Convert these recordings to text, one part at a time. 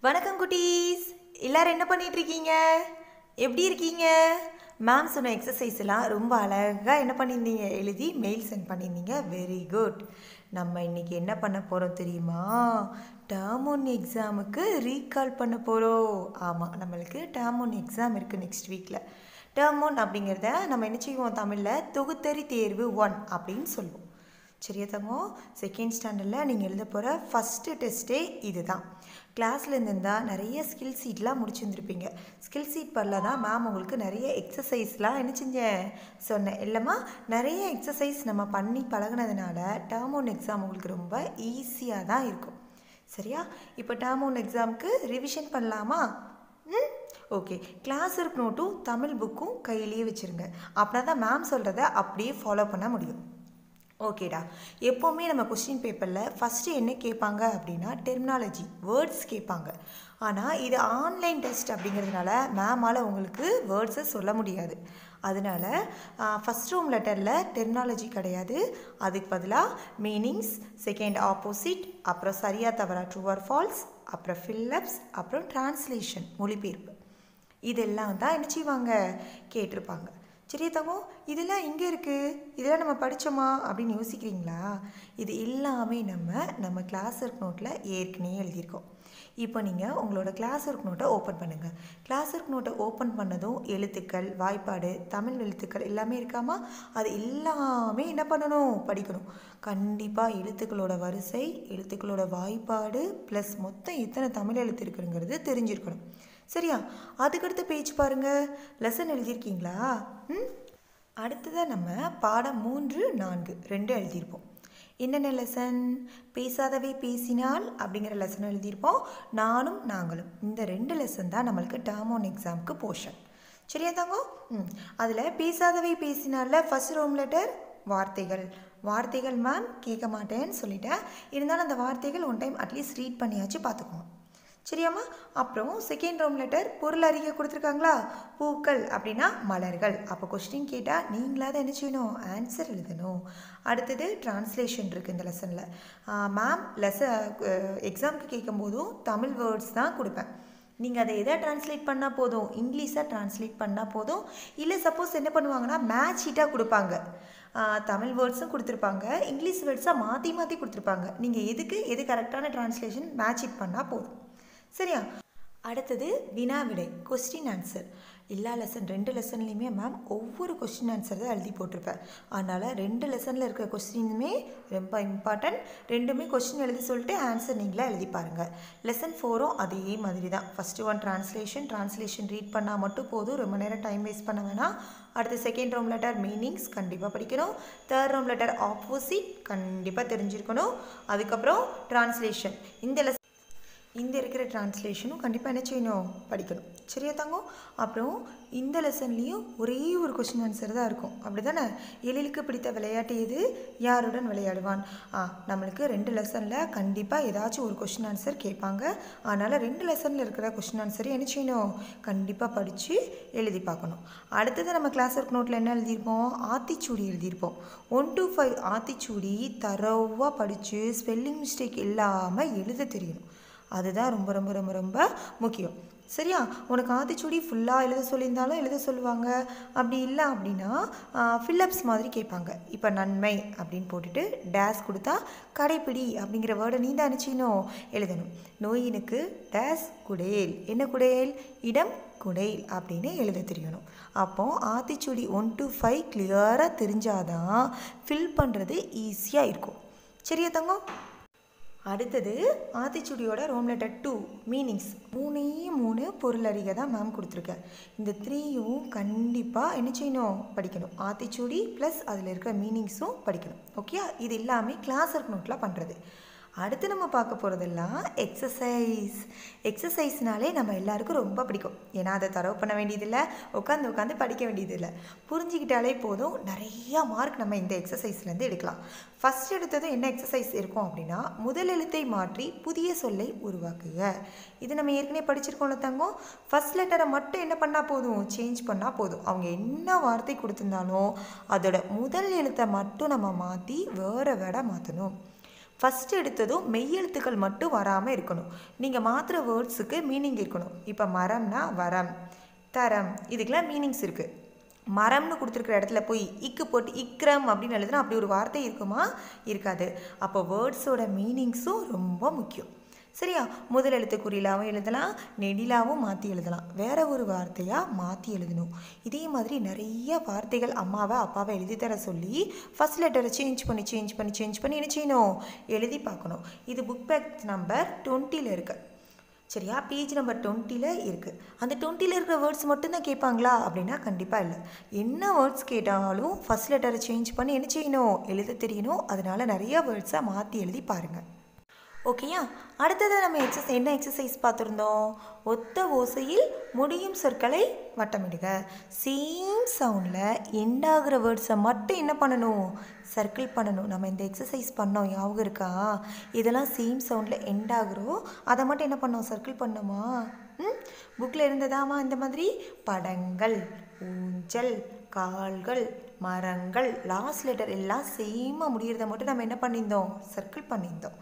வணக்கம் குட்டீஸ், எல்லாரும் என்ன பண்ணிட்டு இருக்கீங்க? எப்படி இருக்கீங்க? மேம் சொன்ன எக்ஸசைஸ் எல்லாம் ரொம்ப அழகாக என்ன பண்ணியிருந்தீங்க, எழுதி மெயில் சென்ட் பண்ணியிருந்தீங்க. Very good. நம்ம இன்னைக்கு என்ன பண்ண போகிறோம் தெரியுமா? டேர்ம் ஒன் எக்ஸாமுக்கு ரீகால் பண்ண போகிறோம். ஆமாம், நம்மளுக்கு டேர்ம் ஒன் எக்ஸாம் இருக்குது நெக்ஸ்ட் வீக்கில். டேர்ம் ஒன் அப்படிங்கிறத நம்ம என்ன செய்வோம், தமிழில் தொகுத்தறி தேர்வு 1 அப்படின்னு சொல்லுவோம். சரியா தங்கம்? செகண்ட் ஸ்டாண்டர்டில் நீங்கள் எழுத போகிற ஃபஸ்ட்டு டெஸ்ட்டே இது தான். கிளாஸில் இருந்திருந்தால் நிறைய ஸ்கில் சீட்லாம் முடிச்சுருந்துருப்பீங்க. ஸ்கில் சீட் பண்ணல தான் மேம் உங்களுக்கு நிறைய எக்ஸசைஸ்லாம் என்ன செஞ்சேன் சொன்னேன் இல்லைம்மா. நிறைய எக்ஸசைஸ் நம்ம பண்ணி பழகினதுனால டேர்ம் ஒன் எக்ஸாம் உங்களுக்கு ரொம்ப ஈஸியாக தான் இருக்கும். சரியா? இப்போ டேர்ம் ஒன் எக்ஸாமுக்கு ரிவிஷன் பண்ணலாமா? ஓகே. கிளாஸ் ஒர்க் நோட்டும் தமிழ் புக்கும் கையிலேயே வச்சுருங்க. அப்படின்னா தான் மேம் சொல்கிறத அப்படியே ஃபாலோ பண்ண முடியும். ஓகேடா. எப்போவுமே நம்ம கொஸ்டின் பேப்பரில் ஃபஸ்ட்டு என்ன கேட்பாங்க அப்படின்னா டெர்மினாலஜி, வேர்ட்ஸ் கேட்பாங்க. ஆனால் இது ஆன்லைன் டெஸ்ட் அப்படிங்கிறதுனால மேமால் உங்களுக்கு வேர்ட்ஸை சொல்ல முடியாது. அதனால் ஃபஸ்ட் ரூம் லெட்டரில் டெர்மினாலஜி கிடையாது. அதுக்கு பதிலாக மீனிங்ஸ், செகண்ட் ஆப்போசிட், அப்புறம் சரியா தவறா ட்ரூ ஆர் ஃபால்ஸ், அப்புறம் ஃபில்லப்ஸ், அப்புறம் டிரான்ஸ்லேஷன் மொழிபெயர்ப்பு, இதெல்லாம் தான் என்ன செய்வாங்க கேட்டிருப்பாங்க. சரியா தங்கம்? இதெல்லாம் எங்கே இருக்குது, இதெல்லாம் நம்ம படித்தோமா அப்படின்னு யோசிக்கிறீங்களா? இது எல்லாமே நம்ம கிளாஸ் ஒர்க் நோட்டில் ஏற்கனவே எழுதியிருக்கோம். இப்போ நீங்கள் உங்களோட கிளாஸ் ஒர்க் நோட்டை ஓப்பன் பண்ணுங்கள். கிளாஸ் ஒர்க் நோட்டை ஓப்பன் பண்ணதும் எழுத்துக்கள், வாய்ப்பாடு, தமிழ் எழுத்துக்கள் எல்லாமே இருக்காமா? அது எல்லாமே என்ன பண்ணணும், படிக்கணும். கண்டிப்பாக எழுத்துக்களோட வரிசை, எழுத்துக்களோட வாய்ப்பாடு ப்ளஸ் மொத்தம் எத்தனை தமிழ் எழுத்து இருக்குங்கிறது தெரிஞ்சிருக்கணும். சரியா? அதுக்கடுத்த பேஜ் பாருங்கள். லெசன் எழுதியிருக்கீங்களா? அடுத்ததாக நம்ம பாடம் 3, 4 2 எழுதியிருப்போம். என்னென்ன லெசன்? பேசாதவை பேசினால் அப்படிங்கிற லெசன் எழுதியிருப்போம். நானும் நாங்களும், இந்த 2 லெசன் தான் நம்மளுக்கு டேர்ம் ஒன் எக்ஸாமுக்கு போர்ஷன். சரியா தாங்க? அதில் பேசாதவை பேசினால ஃபஸ்ட் ரோம் லெட்டர் வார்த்தைகள். வார்த்தைகள் மேம் கேட்க மாட்டேன்னு சொல்லிட்டேன். இருந்தாலும் அந்த வார்த்தைகள் ஒன் டைம் அட்லீஸ்ட் ரீட் பண்ணியாச்சு பார்த்துக்கோங்க. சரியாம்மா? அப்புறம் செகண்ட் ரோம் லெட்டர் பொருள் அறிக்கை கொடுத்துருக்காங்களா? பூக்கள் அப்படின்னா மலர்கள். அப்போ கொஸ்டின் கேட்டால் நீங்களாக தான் என்ன செய்யணும், ஆன்சர் எழுதணும். அடுத்தது டிரான்ஸ்லேஷன் இருக்குது இந்த லெசனில். மேம் எக்ஸாமுக்கு கேட்கும்போதும் தமிழ் வேர்ட்ஸ் தான் கொடுப்பேன். நீங்கள் அதை எதை ட்ரான்ஸ்லேட் பண்ணால் போதும், இங்கிலீஷாக ட்ரான்ஸ்லேட் பண்ணால் போதும். இல்லை சப்போஸ் என்ன பண்ணுவாங்கன்னா மேட்ச் ஷீட்டாக கொடுப்பாங்க. தமிழ் வேர்ட்ஸும் கொடுத்துருப்பாங்க, இங்கிலீஷ் வேர்ட்ஸாக மாற்றி மாற்றி கொடுத்துருப்பாங்க. நீங்கள் எது கரெக்டான ட்ரான்ஸ்லேஷன் மேட்ச் ஷீட் பண்ணால் போதும். சரியா? அடுத்தது வினா விடை, கொஸ்டின் ஆன்சர். எல்லா லெசன் 2 லெசன்லேயுமே மேம் ஒவ்வொரு கொஸ்டின் ஆன்சர் தான் எழுதி போட்டிருப்பேன். அதனால் 2 லெசனில் இருக்கிற கொஸ்டினுமே ரொம்ப இம்பார்ட்டன்ட். ரெண்டுமே கொஸ்டின் எழுதி சொல்லிட்டு ஆன்சர் நீங்களே எழுதி பாருங்கள். லெசன் 4ம் அதே மாதிரி தான். ஃபஸ்ட்டு ஒன் டிரான்ஸ்லேஷன் ரீட் பண்ணால் மட்டும் போதும், ரொம்ப நேரம் டைம் வேஸ்ட் பண்ண வேணாம். அடுத்து செகண்ட் ரோம் லெட்டர் மீனிங்ஸ் கண்டிப்பாக படிக்கணும். தேர்ட் ரோம் லெட்டர் ஆப்போசிட் கண்டிப்பாக தெரிஞ்சிருக்கணும். அதுக்கப்புறம் டிரான்ஸ்லேஷன், இந்த இருக்கிற டிரான்ஸ்லேஷனும் கண்டிப்பாக என்ன செய்யணும், படிக்கணும். சரியா தங்கம்? அப்புறம் இந்த லெசன்லேயும் ஒரே ஒரு கொஸ்டின் ஆன்சர் தான் இருக்கும், அப்படி தானே? எழிலுக்கு பிடித்த விளையாட்டு எது, யாருடன் விளையாடுவான். நம்மளுக்கு 2 லெசனில் கண்டிப்பாக ஏதாச்சும் ஒரு கொஸ்டின் ஆன்சர் கேட்பாங்க. அதனால் 2 லெசனில் இருக்கிற கொஸ்டின் ஆன்சரை என்ன செய்யணும், கண்டிப்பாக படித்து எழுதி பார்க்கணும். அடுத்தது நம்ம கிளாஸ் ஒர்க் நோட்டில் என்ன எழுதியிருப்போம், ஆத்திச்சூடி எழுதியிருப்போம். 1 to 5 ஆத்திச்சூடி தரோவாக படித்து ஸ்பெல்லிங் மிஸ்டேக் இல்லாமல் எழுத தெரியணும். அதுதான் ரொம்ப ரொம்ப ரொம்ப ரொம்ப முக்கியம். சரியா? உனக்கு ஆத்திச்சூடி ஃபுல்லாக எழுத சொல்லியிருந்தாலும் எழுத சொல்லுவாங்க. அப்படி இல்லை அப்படின்னா ஃபில்லப்ஸ் மாதிரி கேட்பாங்க. இப்போ நன்மை அப்படின்னு போட்டுட்டு டேஸ் கொடுத்தா கடைப்பிடி அப்படிங்கிற வேர்டை நீ தான் நினச்சிக்கணும் எழுதணும். நோயினுக்கு டேஸ் குடேல், என்ன குடேல், இடம் குடேல் அப்படின்னு எழுத தெரியணும். அப்போது ஆத்திச்சூடி 1 to 5 கிளியராக தெரிஞ்சாதான் ஃபில் பண்ணுறது ஈஸியாக இருக்கும். சரியா தங்கம்? அடுத்தது ஆத்திச்சூடியோட ரோம் லெட்டர் 2 மீனிங்ஸ். 3 பொருள் அறிக்கை தான் மேம் கொடுத்துருக்கேன். இந்த 3யும் கண்டிப்பாக என்ன செய்யணும், படிக்கணும். ஆத்திச்சூடி ப்ளஸ் அதில் இருக்கிற மீனிங்ஸும் படிக்கணும். ஓகே? இது எல்லாமே கிளாஸ் ஒர்க் நோட்டில் பண்ணுறது. அடுத்து நம்ம பார்க்க போகிறதெல்லாம் எக்ஸசைஸ்னாலே நம்ம எல்லாருக்கும் ரொம்ப பிடிக்கும். ஏன்னா அதை தரவு பண்ண வேண்டியதில்லை, உட்காந்து படிக்க வேண்டியதில்லை. புரிஞ்சிக்கிட்டாலே போதும், நிறையா மார்க் நம்ம இந்த எக்ஸசைஸ்லேருந்து எடுக்கலாம். ஃபஸ்ட் எடுத்தது என்ன எக்ஸசைஸ் இருக்கும் அப்படின்னா, முதல் எழுத்தை மாற்றி புதிய சொல்லை உருவாக்குக. இது நம்ம ஏற்கனவே படிச்சிருக்கோம்ல தங்கம். ஃபஸ்ட் லெட்டரை மட்டும் என்ன பண்ணால் போதும், சேஞ்ச் பண்ணால் போதும். அவங்க என்ன வார்த்தை கொடுத்துருந்தாலும் அதோட முதல் எழுத்தை மட்டும் நம்ம மாற்றி வேறு வேர்டாக மாற்றணும். ஃபஸ்ட்டு எடுத்ததும் மெய்யெழுத்துக்கள் மட்டும் வராமல் இருக்கணும். நீங்கள் மாத்திர வேர்ட்ஸுக்கு மீனிங் இருக்கணும். இப்போ மரம்னா வரம், தரம், இதுக்கெல்லாம் மீனிங்ஸ் இருக்குது. மரம்னு கொடுத்துருக்குற இடத்துல போய் இக்கு போட்டு இக்ரம் அப்படின்னு எழுதுனா அப்படி ஒரு வார்த்தை இருக்குமா? இருக்காது. அப்போ வேர்ட்ஸோட மீனிங்ஸும் ரொம்ப முக்கியம். சரியா? முதல் எழுத்து குறிலாவும் எழுதலாம், நெடிலாவும் மாற்றி எழுதலாம், வேற ஒரு வார்த்தையாக மாற்றி எழுதணும். இதே மாதிரி நிறைய வார்த்தைகள் அம்மாவை அப்பாவை எழுதி தர சொல்லி ஃபஸ்ட் லெட்டரை சேஞ்ச் பண்ணி என்ன செய்யணும்? எழுதி பார்க்கணும். இது புக் பேக் நம்பர் 20 இருக்குது. சரியா? பேஜ் நம்பர் 20 இருக்குது. அந்த 20 இருக்கிற வேர்ட்ஸ் மட்டும்தான் கேட்பாங்களா அப்படின்னா கண்டிப்பாக இல்லை. என்ன வேர்ட்ஸ் கேட்டாலும் ஃபஸ்ட் லெட்டரை சேஞ்ச் பண்ணி என்ன செய்யணும்? எழுத தெரியணும். அதனால் நிறைய வேர்ட்ஸை மாற்றி எழுதி பாருங்கள். ஓகேயா? அடுத்தது நம்ம என்ன எக்ஸசைஸ் பார்த்துருந்தோம்? ஒத்த ஓசையில் முடியும் சொற்களை வட்டமிடுக. சேம் சவுண்டில் எண்டாகிற வேர்ட்ஸை மட்டும் என்ன பண்ணணும்? சர்க்கிள் பண்ணணும். நம்ம இந்த எக்ஸசைஸ் பண்ணோம், ஞாபகம் இருக்கா? இதெல்லாம் சேம் சவுண்டில் எண்டாகிறோம், அதை மட்டும் என்ன பண்ணோம்? சர்க்கிள் பண்ணோமா? புக்கில் இருந்ததாமா இந்த மாதிரி படங்கள், ஊஞ்சல், கால்கள், மரங்கள், லாஸ்ட் லெட்டர் எல்லாம் சேமாக முடிகிறத மட்டும் நம்ம என்ன பண்ணியிருந்தோம்? சர்க்கிள் பண்ணியிருந்தோம்.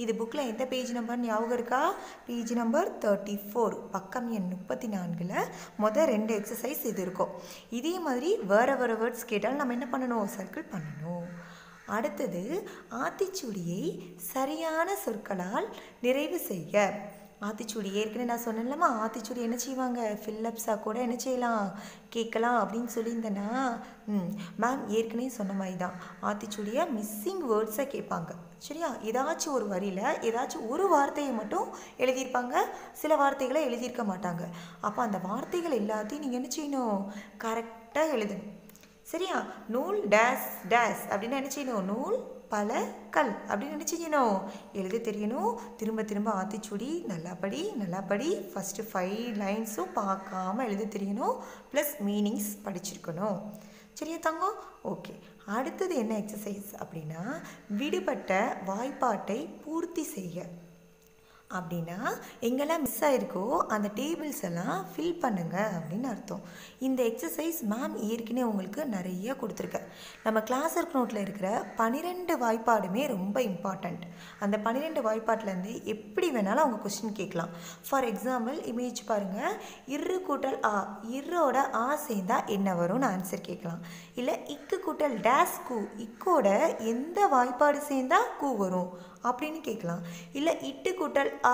இது புக்கில் எந்த பேஜ் நம்பர் ஞாபகம் இருக்கா? பேஜ் நம்பர் 34, பக்கம் எண் 34 மொதல் 2 எக்ஸசைஸ் இது இருக்கும். இதே மாதிரி வேறு வேர்ட்ஸ் கேட்டாலும் நம்ம என்ன பண்ணணும்? சர்க்கிள் பண்ணணும். அடுத்தது ஆத்திச்சூடியை சரியான சொற்களால் நிறைவு செய்ய. ஆத்திச்சூடி ஏற்கனவே நான் சொன்னேன்லம்மா, ஆத்திச்சூடி என்ன செய்வாங்க? ஃபில்லப்ஸாக கூட என்ன செய்யலாம்? கேட்கலாம் அப்படின்னு சொல்லியிருந்தேன்னா மேம் ஏற்கனவே சொன்ன மாதிரி தான் ஆத்திச்சூடியை மிஸ்ஸிங் வேர்ட்ஸை கேட்பாங்க. சரியா? ஏதாச்சும் ஒரு வரியில் ஏதாச்சும் ஒரு வார்த்தையை மட்டும் எழுதியிருப்பாங்க, சில வார்த்தைகளை எழுதியிருக்க மாட்டாங்க. அப்போ அந்த வார்த்தைகள் எல்லாத்தையும் நீங்கள் என்ன செய்யணும்? கரெக்டாக எழுதணும். சரியா? நூல் டேஸ் டேஸ் அப்படின்னு என்ன செய்யணும்? நூல் பல கல் அப்படின்னு என்ன செய்யணும்? எழுத தெரியணும். திரும்ப ஆத்திச்சூடி நல்லா படி. ஃபஸ்ட்டு 5 லைன்ஸும் பார்க்காம எழுத தெரியணும். ப்ளஸ் மீனிங்ஸ் படிச்சிருக்கணும். சரியா தங்கம்? ஓகே. அடுத்தது என்ன எக்ஸசைஸ் அப்படின்னா, விடுபட்ட வாய்ப்பாட்டை பூர்த்தி செய்ய. அப்படின்னா எங்கெல்லாம் மிஸ் ஆகிருக்கோ அந்த டேபிள்ஸ் எல்லாம் ஃபில் பண்ணுங்க அப்படின்னு அர்த்தம். இந்த எக்ஸசைஸ் மேம் ஏற்கனவே உங்களுக்கு நிறைய கொடுத்துருக்கேன். நம்ம கிளாஸ் ஒர்க் நோட்டில் இருக்கிற 12 வாய்ப்பாடுமே ரொம்ப இம்பார்ட்டண்ட். அந்த 12 வாய்ப்பாட்டிலேருந்து எப்படி வேணாலும் அவங்க கொஸ்டின் கேட்கலாம். ஃபார் எக்ஸாம்பிள் இமேஜ் பாருங்கள். இரு கூட்டல் ஆ, இரோட ஆ சேர்ந்தா என்ன வரும்னு ஆன்சர் கேட்கலாம். இல்லை இக்கு கூட்டல் டேஸ் கூ, இக்கோட எந்த வாய்ப்பாடு சேர்ந்தா கூ வரும் அப்படின்னு கேட்கலாம். இல்லை இட்டு கூட்டல் ஆ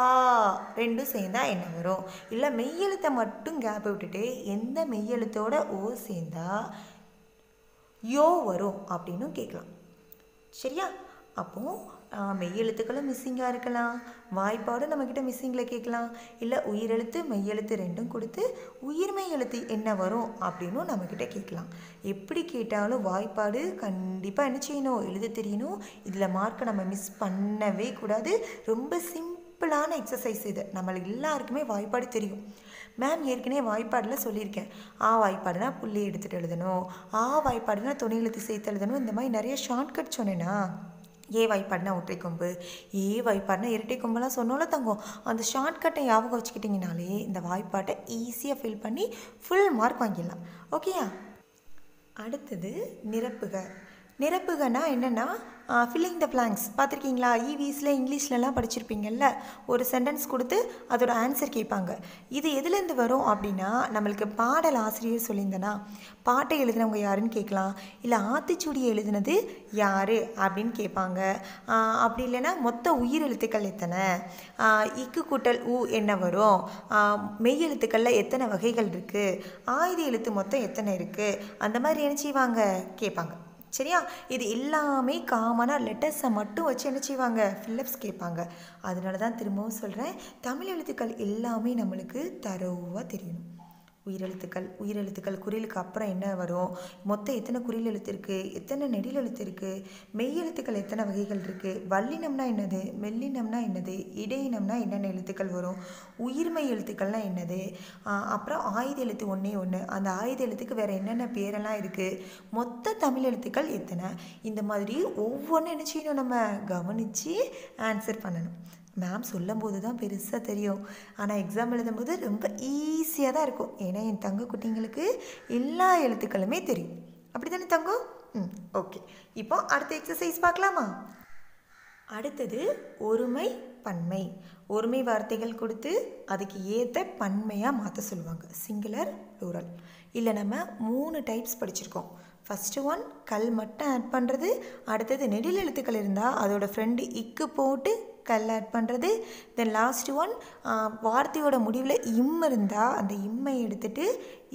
ரெண்டும் சேர்ந்தா என்ன வரும்? இல்லை மெய்யெழுத்தை மட்டும் கேப் விட்டுட்டு எந்த மெய்யெழுத்தோட ஓ சேர்ந்தா யோ வரும் அப்படின்னு கேட்கலாம். சரியா? அப்போது மெய்யெழுத்துக்களும் மிஸ்ஸிங்காக இருக்கலாம், வாய்ப்பாடும் நம்மக்கிட்ட மிஸ்ஸிங்கில் கேட்கலாம். இல்லை உயிரெழுத்து மெய்யெழுத்து ரெண்டும் கொடுத்து உயிர்மெய் எழுத்து என்ன வரும் அப்படின்னும் நம்மக்கிட்ட கேட்கலாம். எப்படி கேட்டாலும் வாய்ப்பாடு கண்டிப்பாக என்ன செய்யணும்? எழுத தெரியணும். இதில் மார்க்கை நம்ம மிஸ் பண்ணவே கூடாது. ரொம்ப சிம்பிளான எக்ஸசைஸ் இது. நம்மளுக்கு எல்லாருக்குமே வாய்ப்பாடு தெரியும். மேம் ஏற்கனவே வாய்ப்பாடில் சொல்லியிருக்கேன். ஆ வாய்ப்பாடுனா புள்ளி எடுத்துகிட்டு எழுதணும், ஆ வாய்ப்பாடுனா துணை எழுத்து சேர்த்து எழுதணும். இந்த மாதிரி நிறைய ஷார்ட்கட் சொன்னேன்னா. ஏ வாய்ப்பாடுனா ஒற்றை கொம்பு, ஏ வாய்ப்பாடுனா இரட்டை கொம்பெல்லாம் சொன்னோம்ல தங்கம். அந்த ஷார்ட்கட்டை ஞாபகம் வச்சுக்கிட்டிங்கனாலே இந்த வாய்ப்பாட்டை ஈஸியாக ஃபில் பண்ணி ஃபுல் மார்க் வாங்கிடலாம். ஓகேயா? அடுத்தது நிரப்புகனா என்னென்னா ஃபில்லிங் த பிளாங்க்ஸ். பார்த்துருக்கீங்களா? இவிஎஸில் இங்கிலீஷ்லலாம் படிச்சிருப்பீங்கள்ல, ஒரு சென்டென்ஸ் கொடுத்து அதோட ஆன்சர் கேட்பாங்க. இது எதுலேருந்து வரும் அப்படின்னா, நம்மளுக்கு பாடல் ஆசிரியர் சொல்லியிருந்தேன்னா பாட்டை எழுதினவங்க யாருன்னு கேட்கலாம். இல்லை ஆத்திச்சூடியை எழுதினது யார் அப்படின்னு கேட்பாங்க. அப்படி இல்லைன்னா மொத்த உயிர் எழுத்துக்கள் எத்தனை, இக்கு கூட்டல் ஊ என்ன வரும், மெய் எழுத்துக்களில் எத்தனை வகைகள் இருக்குது, ஆயுத எழுத்து மொத்தம் எத்தனை இருக்குது, அந்த மாதிரி என்ன செய்வாங்க? கேட்பாங்க. சரியா? இது எல்லாமே காமனாக லெட்டர்ஸை மட்டும் வச்சு என்ன செய்வாங்க? ஃபில்லப்ஸ் கேட்பாங்க. அதனால தான் திரும்பவும் சொல்கிறேன், தமிழ் எழுத்துக்கள் எல்லாமே நம்மளுக்கு தரோவாக தெரியணும். உயிரெழுத்துக்கள் குறிலுக்கு அப்புறம் என்ன வரும், மொத்தம் எத்தனை குறில் எழுத்து இருக்குது, எத்தனை நெடில் எழுத்து இருக்குது, மெய் எழுத்துக்கள் எத்தனை வகைகள் இருக்குது, வல்லினம்னா என்னது, மெல்லினம்னா என்னது, இடையினம்னா என்னென்ன எழுத்துக்கள் வரும், உயிர்மெய் எழுத்துக்கள்னால் என்னது, அப்புறம் ஆயுத எழுத்து ஒன்று, அந்த ஆயுத எழுத்துக்கு வேறு என்னென்ன பேரெல்லாம் இருக்குது, மொத்த தமிழ் எழுத்துக்கள் எத்தனை, இந்த மாதிரி ஒவ்வொன்றும் என்ன செய்யணும்? நம்ம கவனித்து ஆன்சர் பண்ணணும். மேம் சொல்லும் போது தான் பெருசாக தெரியும், ஆனால் எக்ஸாம் எழுதும்போது ரொம்ப ஈஸியாக தான் இருக்கும். ஏன்னா என் தங்க குட்டிங்களுக்கு எல்லா எழுத்துக்களுமே தெரியும். அப்படி தானே தங்கம்? ஓகே. இப்போ அடுத்த எக்ஸசைஸ் பார்க்கலாமா? அடுத்தது ஒருமை பன்மை. ஒருமை வார்த்தைகள் கொடுத்து அதுக்கு ஏற்ற பன்மையாக மாற்ற சொல்லுவாங்க. Singular plural. இல்லை நம்ம 3 டைப்ஸ் படிச்சிருக்கோம். ஃபஸ்ட்டு ஒன் கல் மட்டும் ஆட் பண்ணுறது. அடுத்தது நெடில் எழுத்துக்கள் இருந்தால் அதோட ஃப்ரெண்டு இக்கு போட்டு கல் ஆட் பண்ணுறது. தென் லாஸ்ட் ஒன் வார்த்தையோட முடிவில் இம் இருந்தால் அந்த இம்மை எடுத்துகிட்டு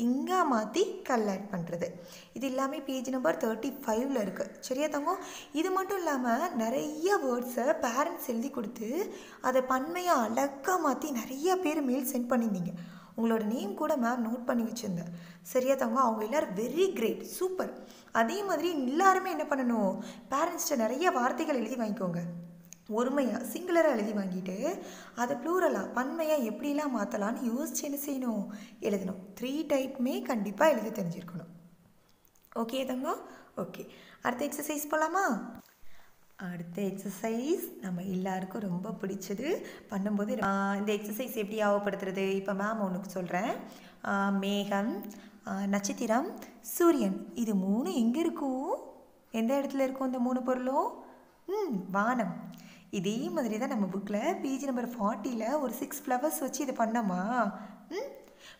இங்கா மாற்றி கல் ஆட் பண்ணுறது. இது எல்லாமே பேஜ் நம்பர் 35 இருக்குது. சரியா தங்கம்? இது மட்டும் இல்லாமல் நிறைய வேர்ட்ஸை பேரண்ட்ஸ் எழுதி கொடுத்து அதை பன்மையாக அழகாக மாற்றி நிறைய பேர் மெயில் சென்ட் பண்ணியிருந்தீங்க. உங்களோட நேம் கூட மேம் நோட் பண்ணி வச்சுருந்தேன். சரியா தங்கம்? அவங்க எல்லோரும் வெரி கிரேட், சூப்பர். அதே மாதிரி எல்லாருமே என்ன பண்ணணும், பேரண்ட்ஸ்கிட்ட நிறைய வார்த்தைகள் எழுதி வாங்கிக்கோங்க. ஒருமையாக சிங்குலராக எழுதி வாங்கிட்டு அதை ப்ளூரலாக பன்மையாக எப்படிலாம் மாற்றலான்னு யோசிச்சு என்ன செய்யணும், எழுதணும். 3 டைப்புமே கண்டிப்பாக எழுத தெரிஞ்சிருக்கணும். ஓகே தங்கம்? ஓகே, அடுத்த எக்ஸசைஸ் போகலாமா? அடுத்த எக்ஸசைஸ் நம்ம எல்லாருக்கும் ரொம்ப பிடிச்சது. பண்ணும்போது இந்த எக்ஸசைஸ் எப்படி ஆவப்படுத்துறது, இப்போ மேம் ஒன்றுக்கு சொல்கிறேன். மேகம், நட்சத்திரம், சூரியன், இது 3 எங்கே இருக்கும், எந்த இடத்துல இருக்கும் இந்த 3 பொருளும்? வானம். இதே மாதிரி தான் நம்ம புக்கில் பேஜ் நம்பர் 40ல் ஒரு 6 ஃப்ளவர்ஸ் வச்சு இது பண்ணோமா?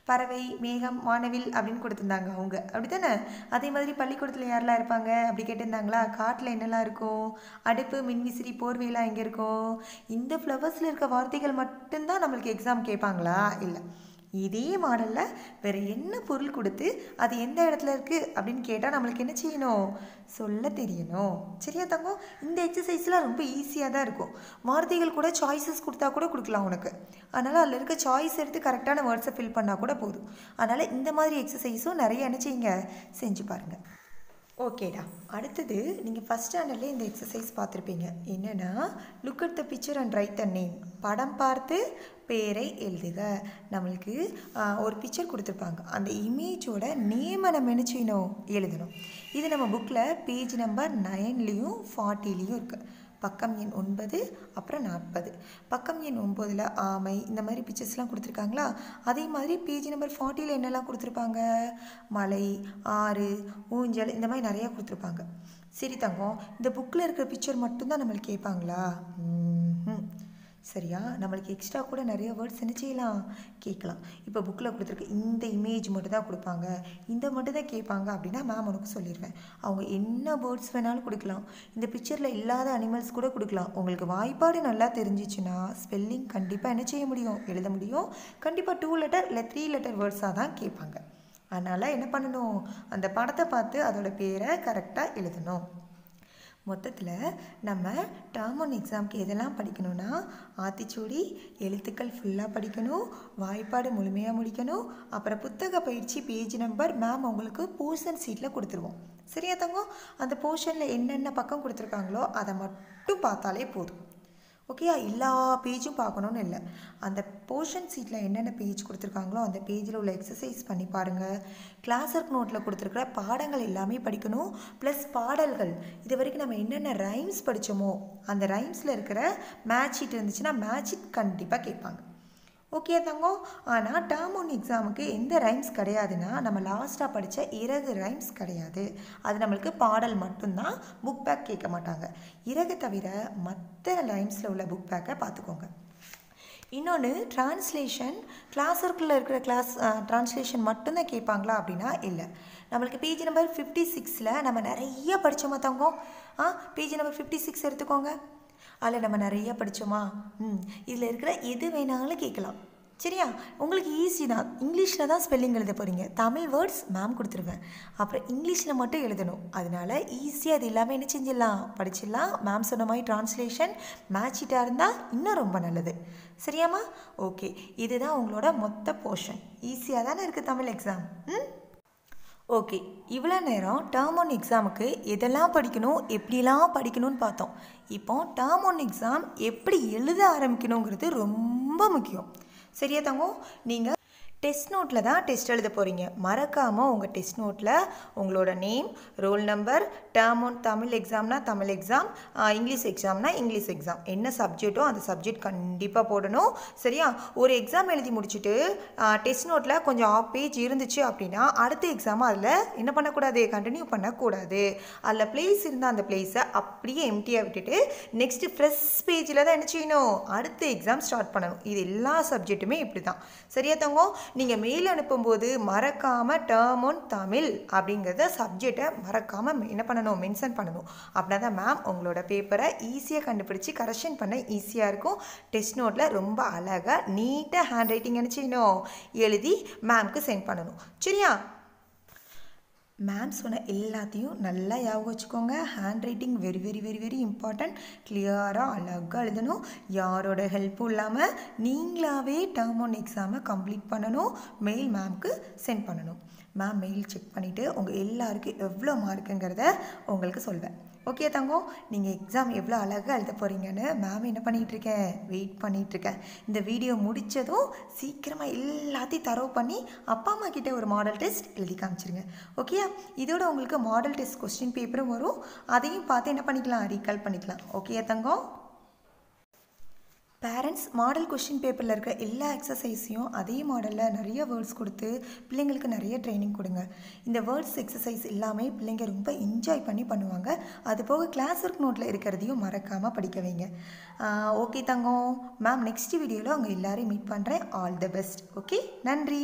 பறவை, மேகம், வானவில் அப்படின்னு கொடுத்துருந்தாங்க அவங்க, அப்படி தானே? அதே மாதிரி பள்ளிக்கூடத்தில் யாரெல்லாம் இருப்பாங்க அப்படி கேட்டிருந்தாங்களா? காட்டில் என்னெல்லாம் இருக்கும்? அடுப்பு, மின்விசிறி, போர்வையெல்லாம் எங்கே இருக்கும்? இந்த ஃப்ளவர்ஸில் இருக்க வார்த்தைகள் மட்டும்தான் நம்மளுக்கு எக்ஸாம் கேட்பாங்களா? இல்லை. இதே மாடலில் வேறு என்ன பொருள் கொடுத்து அது எந்த இடத்துல இருக்குது அப்படின்னு கேட்டால் நம்மளுக்கு என்ன செய்யணும், சொல்ல தெரியணும். சரியா தங்கம்? இந்த எக்ஸசைஸ்லாம் ரொம்ப ஈஸியாக தான் இருக்கும். வார்த்தைகள் கூட சாய்ஸஸ் கொடுத்தா கூட கொடுக்கலாம் உனக்கு. அதனால் அதில் இருக்க சாய்ஸ் எடுத்து கரெக்டான வேர்ட்ஸை ஃபில் பண்ணால் கூட போதும். அதனால் இந்த மாதிரி எக்ஸசைஸும் நிறைய என்ன செய்யுங்க, செஞ்சு பாருங்கள். ஓகேடா. அடுத்தது நீங்கள் ஃபஸ்ட் ஸ்டாண்டர்ட்லேயே இந்த எக்ஸசைஸ் பார்த்துருப்பீங்க. என்னென்னா, look at the picture and right the name. படம் பார்த்து பேரை எழுதுக. நம்மளுக்கு ஒரு பிக்சர் கொடுத்துருப்பாங்க, அந்த இமேஜோட நேமை நம்ம என்ன செய்யணும், எழுதணும். இது நம்ம புக்கில் பேஜ் நம்பர் 9லேயும் 40லேயும் இருக்குது. பக்கம் எண் 9, அப்புறம் 40. பக்கம் எண் 9ல் ஆமை இந்த மாதிரி பிக்சர்ஸ்லாம் கொடுத்துருக்காங்களா? அதே மாதிரி பேஜ் நம்பர் 40ல் என்னெல்லாம் கொடுத்துருப்பாங்க, மலை, ஆறு, ஊஞ்சல், இந்த மாதிரி நிறையா கொடுத்துருப்பாங்க. சரி தங்கம், இந்த புக்கில் இருக்கிற பிக்சர் மட்டும்தான் நம்மளுக்கு கேட்பாங்களா? சரியா? நம்மளுக்கு எக்ஸ்ட்ரா கூட நிறைய வேர்ட்ஸ் என்ன செய்யலாம், கேட்கலாம். இப்போ புக்கில் கொடுத்துருக்கு இந்த இமேஜ் மட்டும் தான் கொடுப்பாங்க, இந்த மட்டும் தான் கேட்பாங்க அப்படின்னா மேம் உனக்கு சொல்லிடுவேன். அவங்க என்ன வேர்ட்ஸ் வேணாலும் கொடுக்கலாம். இந்த பிக்சரில் இல்லாத அனிமல்ஸ் கூட கொடுக்கலாம். உங்களுக்கு வாய்ப்பாடு நல்லா தெரிஞ்சிச்சுன்னா ஸ்பெல்லிங் கண்டிப்பாக என்ன செய்ய முடியும், எழுத முடியும். கண்டிப்பாக 2 லெட்டர் இல்லை 3 லெட்டர் வேர்ட்ஸாக தான் கேட்பாங்க. அதனால் என்ன பண்ணணும், அந்த படத்தை பார்த்து அதோட பேரை கரெக்டாக எழுதணும். மொத்தத்தில் நம்ம டேர்ம் 1 எக்ஸாமுக்கு எதெல்லாம் படிக்கணும்னா, ஆத்திச்சூடி, எழுத்துக்கள் ஃபுல்லாக படிக்கணும், வாய்ப்பாடு முழுமையாக முடிக்கணும், அப்புறம் புத்தக பயிற்சி பேஜ் நம்பர் மேம் உங்களுக்கு போர்ஷன் சீட்டில் கொடுத்துருவோம். சரியா தங்கம்? அந்த போர்ஷனில் என்னென்ன பக்கம் கொடுத்துருக்காங்களோ அதை மட்டும் பார்த்தாலே போதும். ஓகேயா? எல்லா பேஜும் பார்க்கணுன்னு இல்லை. அந்த போர்ஷன் சீட்டில் என்னென்ன பேஜ் கொடுத்துருக்காங்களோ அந்த பேஜில் உள்ள எக்ஸசைஸ் பண்ணி பாருங்கள். கிளாஸ் ஒர்க் நோட்டில் கொடுத்துருக்குற பாடங்கள் எல்லாமே படிக்கணும். ப்ளஸ் பாடல்கள் இது வரைக்கும் நம்ம என்னென்ன ரைம்ஸ் படித்தோமோ அந்த ரைம்ஸில் இருக்கிற மேட்ச் ஷீட் இருந்துச்சுன்னா மேட்ச் ஷீட் கண்டிப்பாக கேட்பாங்க. ஓகே தங்கம்? ஆனால் டேர்ம் 1 எக்ஸாமுக்கு எந்த ரைம்ஸ் கிடையாதுன்னா, நம்ம லாஸ்ட்டாக படித்த இறகு ரைம்ஸ் கிடையாது. அது நம்மளுக்கு பாடல் மட்டும்தான். புக் பேக் கேட்க மாட்டாங்க. இறகு தவிர மற்ற ரைம்ஸில் உள்ள புக் பேக்கை பார்த்துக்கோங்க. இன்னொன்று, டிரான்ஸ்லேஷன் கிளாஸ் ஒர்க்கில் இருக்கிற டிரான்ஸ்லேஷன் மட்டும்தான் கேட்பாங்களா அப்படின்னா இல்லை. நம்மளுக்கு பேஜ் நம்பர் 56ல் நம்ம நிறைய படித்தோமா தங்கம்? பேஜ் நம்பர் 56 எடுத்துக்கோங்க. அதில் நம்ம நிறைய படித்தோமா? இதில் இருக்கிற எது வேணாலும் கேட்கலாம். சரியா? உங்களுக்கு ஈஸி தான். இங்கிலீஷில் தான் ஸ்பெல்லிங் எழுத போகிறீங்க. தமிழ் வேர்ட்ஸ் மேம் கொடுத்துருவேன், அப்புறம் இங்கிலீஷில் மட்டும் எழுதணும். அதனால ஈஸியாக அது எல்லாமே என்ன செஞ்சிடலாம், படிச்சிடலாம். மேம் சொன்ன மாதிரி டிரான்ஸ்லேஷன் மேட்ச் ஷீட்டாக இருந்தால் இன்னும் ரொம்ப நல்லது. சரியாம்மா? ஓகே, இதுதான் உங்களோட மொத்த போர்ஷன். ஈஸியாக தானே இருக்குது தமிழ் எக்ஸாம்? ஓகே, இவ்வளோ நேரம் டேர்ம் 1 எக்ஸாமுக்கு எதெல்லாம் படிக்கணும், எப்படிலாம் படிக்கணும்னு பார்த்தோம். இப்போ டேர்ம் 1 எக்ஸாம் எப்படி எழுத ஆரம்பிக்கணுங்கிறது ரொம்ப முக்கியம். சரியா தங்கம்? நீங்கள் டெஸ்ட் நோட்டில் தான் டெஸ்ட் எழுத போகிறீங்க. மறக்காமல் உங்கள் டெஸ்ட் நோட்டில் உங்களோட name, roll number, term one Tamil எக்ஸாம்னா தமிழ் எக்ஸாம், இங்கிலீஷ் எக்ஸாம்னா இங்கிலீஷ் எக்ஸாம், என்ன சப்ஜெக்ட்டோ அந்த சப்ஜெக்ட் கண்டிப்பாக போடணும். சரியா? ஒரு எக்ஸாம் எழுதி முடிச்சுட்டு டெஸ்ட் நோட்டில் கொஞ்சம் ஆஃப் பேஜ் இருந்துச்சு அப்படின்னா அடுத்த எக்ஸாம் அதில் என்ன பண்ணக்கூடாது, கண்டினியூ பண்ணக்கூடாது. அதில் பிளேஸ் இருந்தால் அந்த பிளேஸை அப்படியே எம்டியாக விட்டுட்டு நெக்ஸ்ட்டு ஃப்ரெஷ் பேஜில் தான் என்ன செய்யணும், அடுத்த எக்ஸாம் ஸ்டார்ட் பண்ணணும். இது எல்லா சப்ஜெக்ட்டுமே இப்படி தான். சரியா தங்கம்? நீங்கள் மெயில் அனுப்பும்போது மறக்காமல் டேர்ம் ஒன் தமிழ் அப்படிங்கிறத சப்ஜெக்டை மறக்காமல் என்ன பண்ணணும், மென்ஷன் பண்ணணும். அப்படின்னா தான் மேம் உங்களோட பேப்பரை ஈஸியாக கண்டுபிடிச்சி கரெக்ஷன் பண்ண ஈஸியாக இருக்கும். டெஸ்ட் நோட்டில் ரொம்ப அழகாக நீட்டாக ஹேண்ட் ரைட்டிங் என்ன செய்யணும், எழுதி மேம்க்கு சென்ட் பண்ணணும். சரியா? மேம் சொன்ன எல்லாத்தையும் நல்லா ஞாபகம் வச்சுக்கோங்க. Hand writing very very very very important. கிளியராக அழகாக எழுதணும். யாரோட ஹெல்ப்பும் இல்லாமல் நீங்களாகவே டேர்ம் ஒன் எக்ஸாமை கம்ப்ளீட் பண்ணணும். மெயில் மேம்க்கு சென்ட் பண்ணணும். மேம் மெயில் செக் பண்ணிவிட்டு உங்கள் எல்லாருக்கும் எவ்வளோ மார்க்குங்கிறத உங்களுக்கு சொல்வேன். ஓகே தங்கம்? நீங்கள் எக்ஸாம் எவ்வளோ அழகாக எழுத போகிறீங்கன்னு மேம் என்ன பண்ணிகிட்ருக்கேன், வெயிட் பண்ணிகிட்ருக்கேன். இந்த வீடியோ முடித்ததும் சீக்கிரமாக எல்லாத்தையும் தரவு பண்ணி அப்பா அம்மா கிட்டே ஒரு மாடல் டெஸ்ட் எழுதி காமிச்சிருங்க. ஓகே? இதோட உங்களுக்கு மாடல் டெஸ்ட் கொஸ்டின் பேப்பரும் வரும். அதையும் பார்த்து என்ன பண்ணிக்கலாம், ரீகால் பண்ணிக்கலாம். ஓகே தங்கம்? பேரண்ட்ஸ் மாடல் கொஷின் பேப்பரில் இருக்கிற எல்லா எக்ஸசைஸையும் அதே மாடலில் நிறைய வேர்ட்ஸ் கொடுத்து பிள்ளைங்களுக்கு நிறைய ட்ரைனிங் கொடுங்க. இந்த வேர்ட்ஸ் எக்ஸசைஸ் எல்லாமே பிள்ளைங்க ரொம்ப என்ஜாய் பண்ணி பண்ணுவாங்க. அது போக கிளாஸ் ஒர்க் நோட்டில் இருக்கிறதையும் மறக்காமல் படிக்க வைங்க. ஓகே தங்கம்? மேம் நெக்ஸ்ட் வீடியோவில் உங்கள் எல்லோரையும் மீட் பண்ணுறேன். All the best. ஓகே, நன்றி.